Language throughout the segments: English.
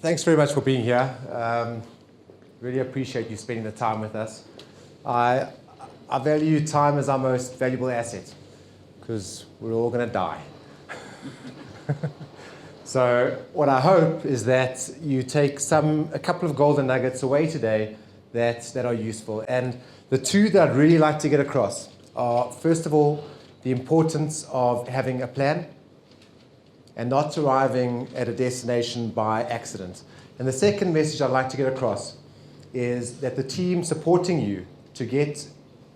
Thanks very much for being here. Really appreciate you spending the time with us. I value time as our most valuable asset because we're all going to die. So what I hope is that you take a couple of golden nuggets away today that are useful. And the two that I'd really like to get across are, first of all, the importance of having a plan and not arriving at a destination by accident. And the second message I'd like to get across is that the team supporting you to get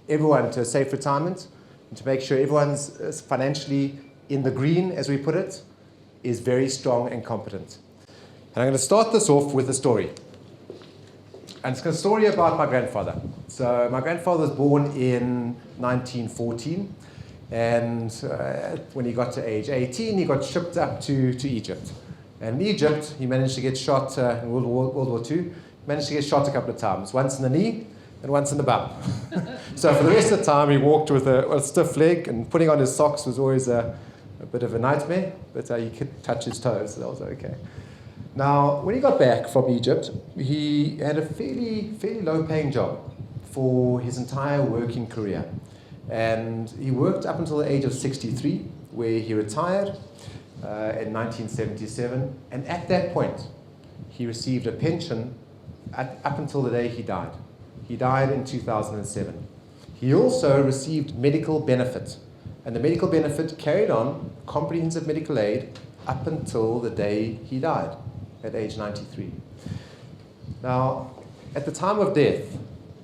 everyone to a safe retirement and to make sure everyone's financially in the green, as we put it, is very strong and competent. And I'm going to start this off with a story. And it's a story about my grandfather. So my grandfather was born in 1914. And when he got to age 18, he got shipped up to Egypt. And in Egypt, he managed to get shot in World War II. Managed to get shot a couple of times, once in the knee and once in the bum. So for the rest of the time, he walked with a stiff leg, and putting on his socks was always a bit of a nightmare, but he could touch his toes, so that was okay. Now, when he got back from Egypt, he had a fairly low-paying job for his entire working career. And he worked up until the age of 63, where he retired in 1977. And at that point, he received a pension up until the day he died. He died in 2007. He also received medical benefit. And the medical benefit carried on comprehensive medical aid up until the day he died, at age 93. Now, at the time of death,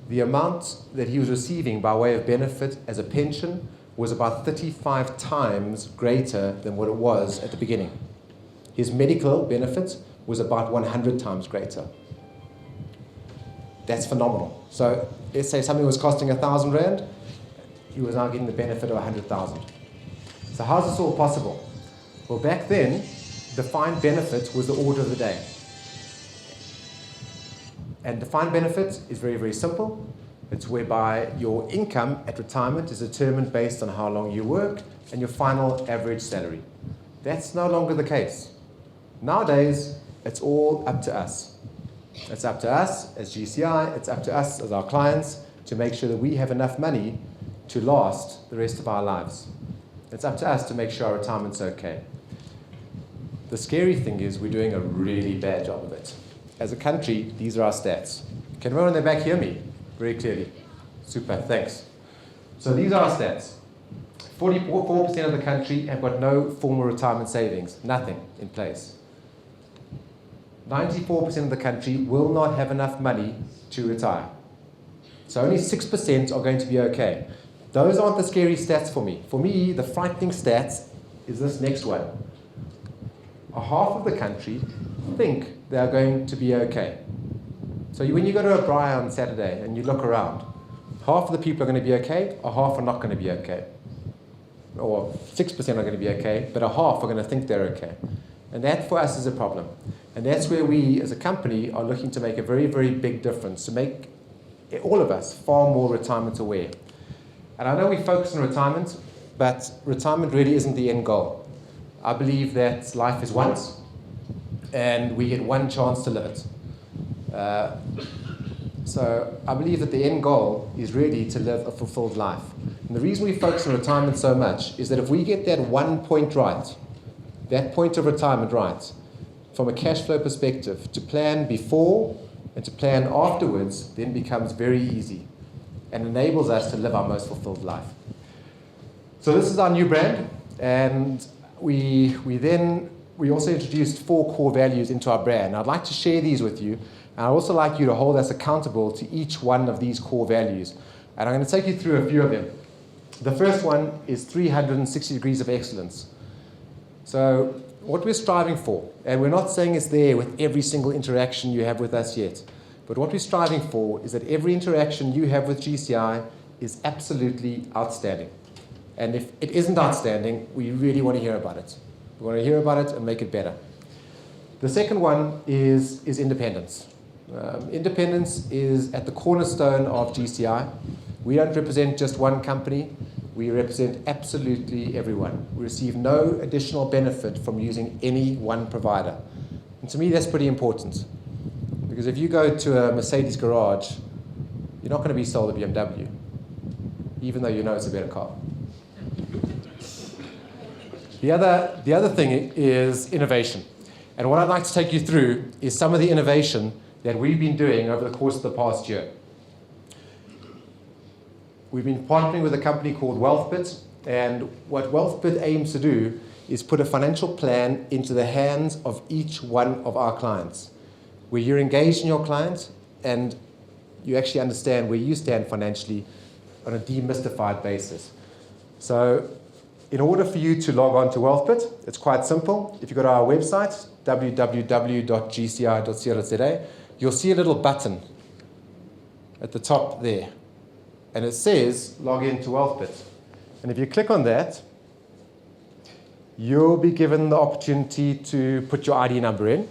the amount that he was receiving by way of benefit as a pension was about 35 times greater than what it was at the beginning. His medical benefit was about 100 times greater. That's phenomenal. So let's say something was costing 1,000 Rand, he was now getting the benefit of 100,000. So how's this all possible? Well, back then, defined benefit was the order of the day. And defined benefit is very, very simple. It's whereby your income at retirement is determined based on how long you work and your final average salary. That's no longer the case. Nowadays, it's all up to us. It's up to us as GCI, it's up to us as our clients to make sure that we have enough money to last the rest of our lives. It's up to us to make sure our retirement's okay. The scary thing is we're doing a really bad job of it. As a country, these are our stats. Can everyone in the back hear me very clearly? Super, thanks. So these are our stats. 44% of the country have got no formal retirement savings, nothing in place. 94% of the country will not have enough money to retire. So only 6% are going to be okay. Those aren't the scary stats for me. For me, the frightening stats is this next one. Half of the country think they are going to be okay. So when you go to a braai on Saturday and you look around, half of the people are going to be okay, or half are not going to be okay. Or 6% are going to be okay, but a half are going to think they're okay. And that for us is a problem. And that's where we as a company are looking to make a very, very big difference, to make all of us far more retirement aware. And I know we focus on retirement, but retirement really isn't the end goal. I believe that life is once, and we get one chance to live it. So I believe that the end goal is really to live a fulfilled life. And the reason we focus on retirement so much is that if we get that one point right, that point of retirement right, from a cash flow perspective, to plan before and to plan afterwards then becomes very easy and enables us to live our most fulfilled life. So this is our new brand, and we also introduced 4 core values into our brand. I'd like to share these with you, and I'd also like you to hold us accountable to each one of these core values. And I'm going to take you through a few of them. The first one is 360 degrees of excellence. So what we're striving for, and we're not saying it's there with every single interaction you have with us yet, but what we're striving for is that every interaction you have with GCI is absolutely outstanding. And if it isn't outstanding, we really want to hear about it. We want to hear about it and make it better. The second one is independence. Independence is at the cornerstone of GCI. We don't represent just one company. We represent absolutely everyone. We receive no additional benefit from using any one provider. In And to me, that's pretty important. Because if you go to a Mercedes garage, you're not going to be sold a BMW, even though you know it's a better car. The other thing is innovation. And what I'd like to take you through is some of the innovation that we've been doing over the course of the past year. We've been partnering with a company called WealthBit, and what WealthBit aims to do is put a financial plan into the hands of each one of our clients, where you're engaged in your client and you actually understand where you stand financially on a demystified basis. So in order for you to log on to WealthBit, it's quite simple. If you go to our website, www.gci.co.za, you'll see a little button at the top there. And it says, log in to WealthBit. And if you click on that, you'll be given the opportunity to put your ID number in.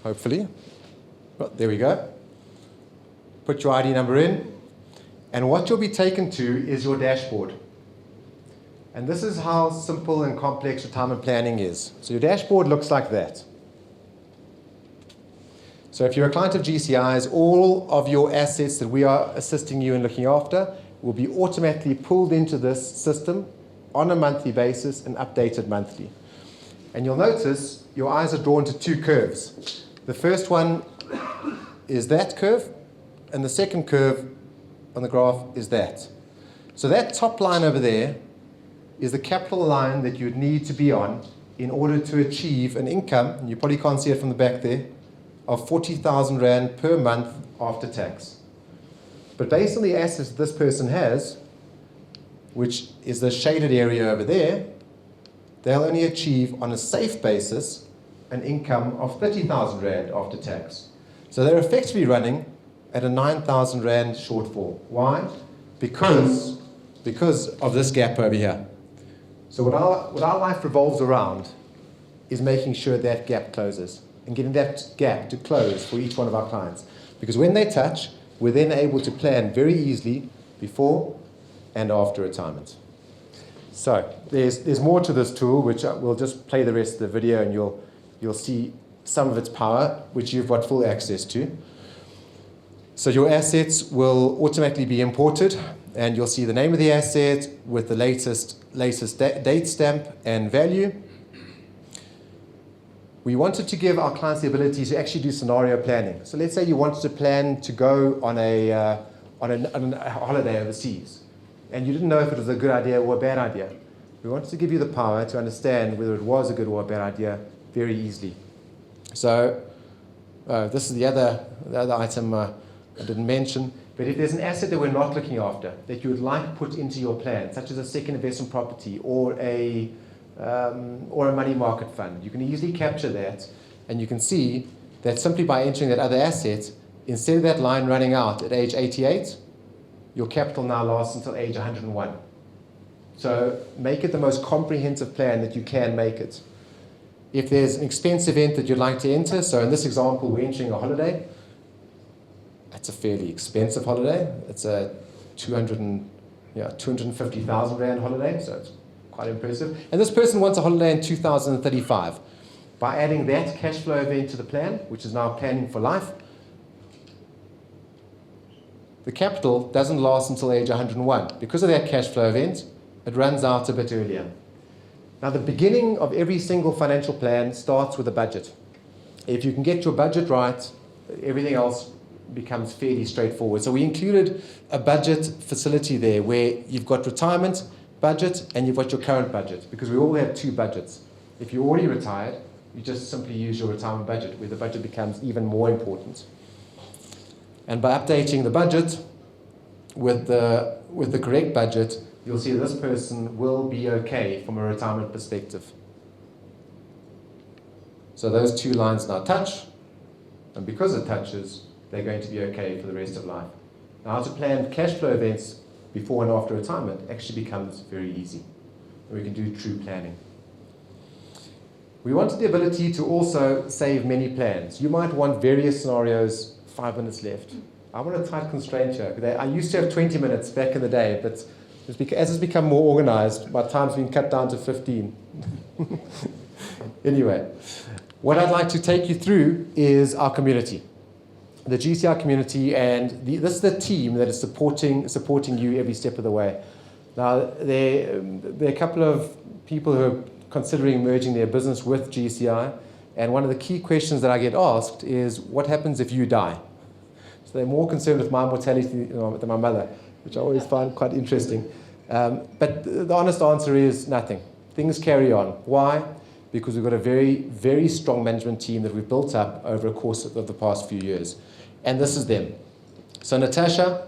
Hopefully. Well, there we go. Put your ID number in. And what you'll be taken to is your dashboard. And this is how simple and complex retirement planning is. So your dashboard looks like that. So if you're a client of GCI's, all of your assets that we are assisting you in looking after will be automatically pulled into this system on a monthly basis and updated monthly. And you'll notice your eyes are drawn to two curves. The first one is that curve, and the second curve on the graph is that. So that top line over there is the capital line that you would need to be on in order to achieve an income, and you probably can't see it from the back there, of 40,000 Rand per month after tax. But based on the assets this person has, which is the shaded area over there, they'll only achieve on a safe basis an income of 30,000 Rand after tax. So they're effectively running at a 9,000 Rand shortfall. Why? Because of this gap over here. So what our life revolves around is making sure that gap closes and getting that gap to close for each one of our clients. Because when they touch, we're then able to plan very easily before and after retirement. So there's more to this tool, which we'll just play the rest of the video and you'll see some of its power, which you've got full access to. So your assets will automatically be imported, and you'll see the name of the asset with the latest date stamp and value. We wanted to give our clients the ability to actually do scenario planning. So let's say you wanted to plan to go on a holiday overseas, and you didn't know if it was a good idea or a bad idea. We wanted to give you the power to understand whether it was a good or a bad idea very easily. So this is the other item I didn't mention. But if there's an asset that we're not looking after, that you would like put into your plan, such as a second investment property or a money market fund, you can easily capture that, and you can see that simply by entering that other asset, instead of that line running out at age 88, your capital now lasts until age 101. So make it the most comprehensive plan that you can make it. If there's an expense event that you'd like to enter, so in this example, we're entering a holiday. It's a fairly expensive holiday. It's a 250,000 Rand holiday, so it's quite impressive. And this person wants a holiday in 2035. By adding that cash flow event to the plan, which is now planning for life, the capital doesn't last until age 101. Because of that cash flow event, it runs out a bit earlier. Now, the beginning of every single financial plan starts with a budget. If you can get your budget right, everything else becomes fairly straightforward. So we included a budget facility there where you've got retirement budget and you've got your current budget, because we all have two budgets. If you're already retired, you just simply use your retirement budget, where the budget becomes even more important. And by updating the budget with the correct budget, you'll see this person will be okay from a retirement perspective. So those two lines now touch, and because it touches, they're going to be okay for the rest of life. Now, how to plan cash flow events before and after retirement actually becomes very easy. And we can do true planning. We wanted the ability to also save many plans. You might want various scenarios, 5 minutes left. I want a tight constraint here. I used to have 20 minutes back in the day, but as it's become more organized, my time's been cut down to 15. Anyway, what I'd like to take you through is our community, the GCI community, and this is the team that is supporting you every step of the way. Now, there are a couple of people who are considering merging their business with GCI, and one of the key questions that I get asked is, what happens if you die? So they're more concerned with my mortality than my mother, which I always find quite interesting. But the honest answer is nothing. Things carry on. Why? Because we've got a very, very strong management team that we've built up over the course of the past few years. And this is them. So Natasha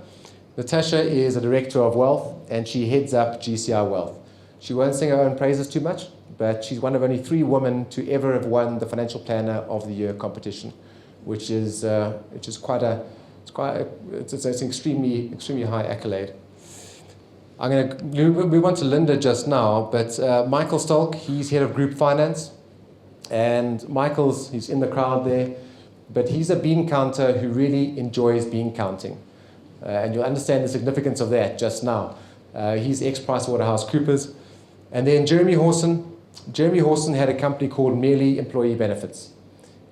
is a director of wealth, and she heads up GCI Wealth. She won't sing her own praises too much, but she's one of only 3 women to ever have won the Financial Planner of the Year competition, which is quite an extremely high accolade. I'm going to move on to Linda just now, but Michael Stolk, he's head of group finance, and he's in the crowd there, but he's a bean counter who really enjoys bean counting, and you'll understand the significance of that just now. He's ex-PricewaterhouseCoopers. And then Jeremy Horson had a company called Merely Employee Benefits,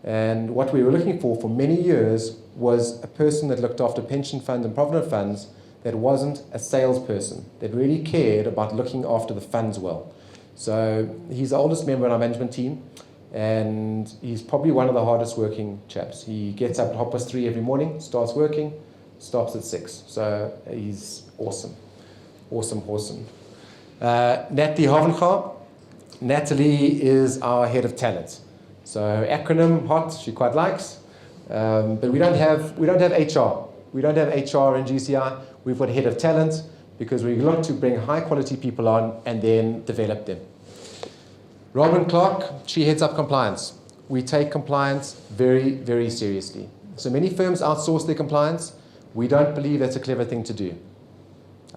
and what we were looking for many years was a person that looked after pension funds and provident funds that wasn't a salesperson, that really cared about looking after the funds well. So he's the oldest member on our management team, and he's probably one of the hardest working chaps. He gets up at 3:30 every morning, starts working, stops at 6. So he's awesome. Natalie Hovengaar. Natalie is our head of talent. So her acronym, HOT, she quite likes, but we don't have HR. We don't have HR in GCI. We've got head of talent because we look to bring high quality people on and then develop them. Robin Clark, she heads up compliance. We take compliance very, very seriously. So many firms outsource their compliance. We don't believe that's a clever thing to do.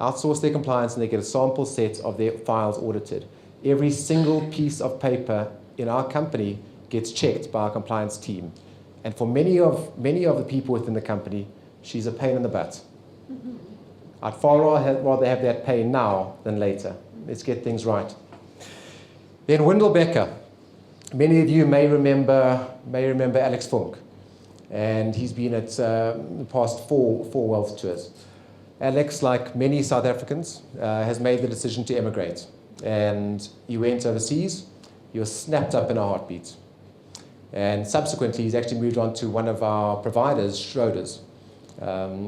Outsource their compliance and they get a sample set of their files audited. Every single piece of paper in our company gets checked by our compliance team. And for many of the people within the company, she's a pain in the butt. I'd far rather have that pain now than later. Let's get things right. Then Wendell Becker. Many of you may remember Alex Funk, and he's been at the past four wealth tours. Alex, like many South Africans, has made the decision to emigrate, and he went overseas. He was snapped up in a heartbeat, and subsequently he's actually moved on to one of our providers, Schroders,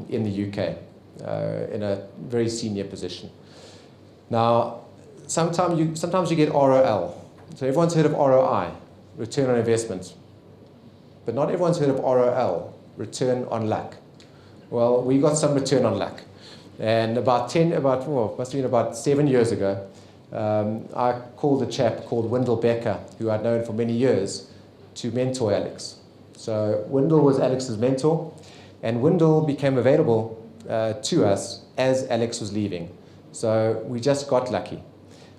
in the UK, in a very senior position. Now, sometimes you get ROL. So everyone's heard of ROI, return on investment, but not everyone's heard of ROL, return on luck. Well, we got some return on luck, and must have been about 7 years ago, I called a chap called Wendell Becker, who I'd known for many years, to mentor Alex. So Wendell was Alex's mentor, and Wendell became available to us as Alex was leaving. So we just got lucky.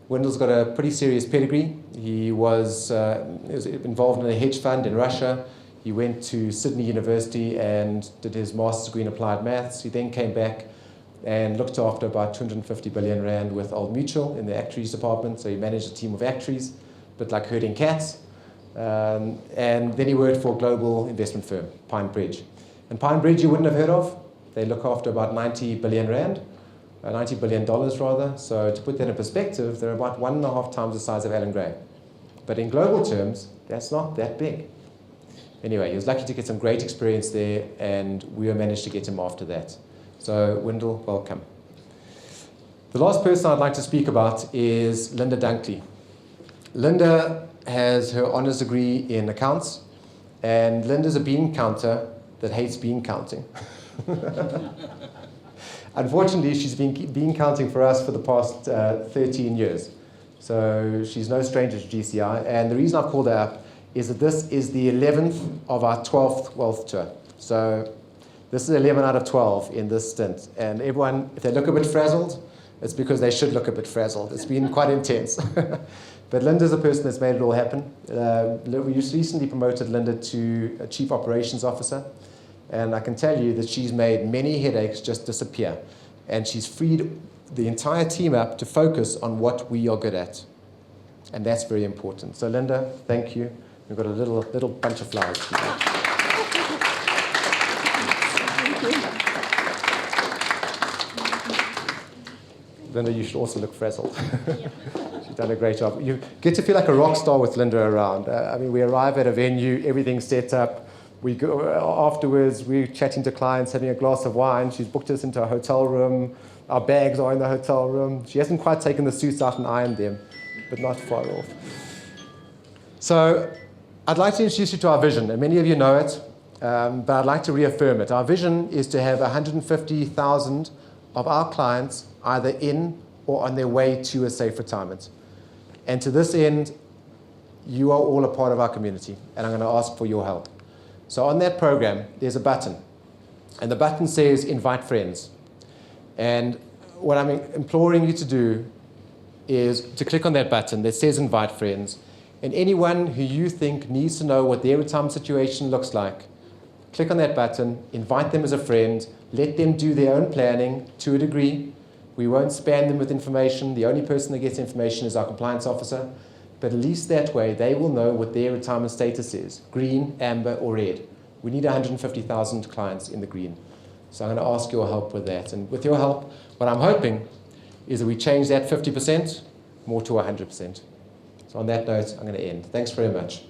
Wendell's got a pretty serious pedigree. He was involved in a hedge fund in Russia. He went to Sydney University and did his master's degree in applied maths. He then came back and looked after about 250 billion rand with Old Mutual in the actuaries department. So he managed a team of actuaries, a bit like herding cats. And then he worked for a global investment firm, Pine Bridge. And Pine Bridge you wouldn't have heard of. They look after about 90 billion rand, $90 billion rather. So to put that in perspective, they're about 1.5 times the size of Allan Gray. But in global terms, that's not that big. Anyway, he was lucky to get some great experience there, and we managed to get him after that. So Wendell, welcome. The last person I'd like to speak about is Linda Dunkley. Linda has her honours degree in accounts, and Linda's a bean counter that hates bean counting. Unfortunately, she's been bean counting for us for the past 13 years. So she's no stranger to GCI. And the reason I've called her up is that this is the 11th of our 12th wealth tour. So this is 11 out of 12 in this stint. And everyone, if they look a bit frazzled, it's because they should look a bit frazzled. It's been quite intense. But Linda's the person that's made it all happen. We just recently promoted Linda to a Chief Operations Officer. And I can tell you that she's made many headaches just disappear. And she's freed the entire team up to focus on what we are good at. And that's very important. So Linda, thank you. We've got a little bunch of flowers for you. Linda, you should also look frazzled. She's done a great job. You get to feel like a rock star with Linda around. I mean, we arrive at a venue, everything's set up. We go afterwards, we're chatting to clients, having a glass of wine. She's booked us into a hotel room. Our bags are in the hotel room. She hasn't quite taken the suits out and ironed them, but not far off. So I'd like to introduce you to our vision, and many of you know it, but I'd like to reaffirm it. Our vision is to have 150,000 of our clients either in or on their way to a safe retirement. And to this end, you are all a part of our community, and I'm going to ask for your help. So on that program, there's a button, and the button says invite friends. And what I'm imploring you to do is to click on that button that says invite friends, and anyone who you think needs to know what their retirement situation looks like, click on that button, invite them as a friend, let them do their own planning to a degree. We won't spam them with information. The only person that gets information is our compliance officer. But at least that way, they will know what their retirement status is, green, amber, or red. We need 150,000 clients in the green. So I'm going to ask your help with that. And with your help, what I'm hoping is that we change that 50% more to 100%. So on that note, I'm going to end. Thanks very much.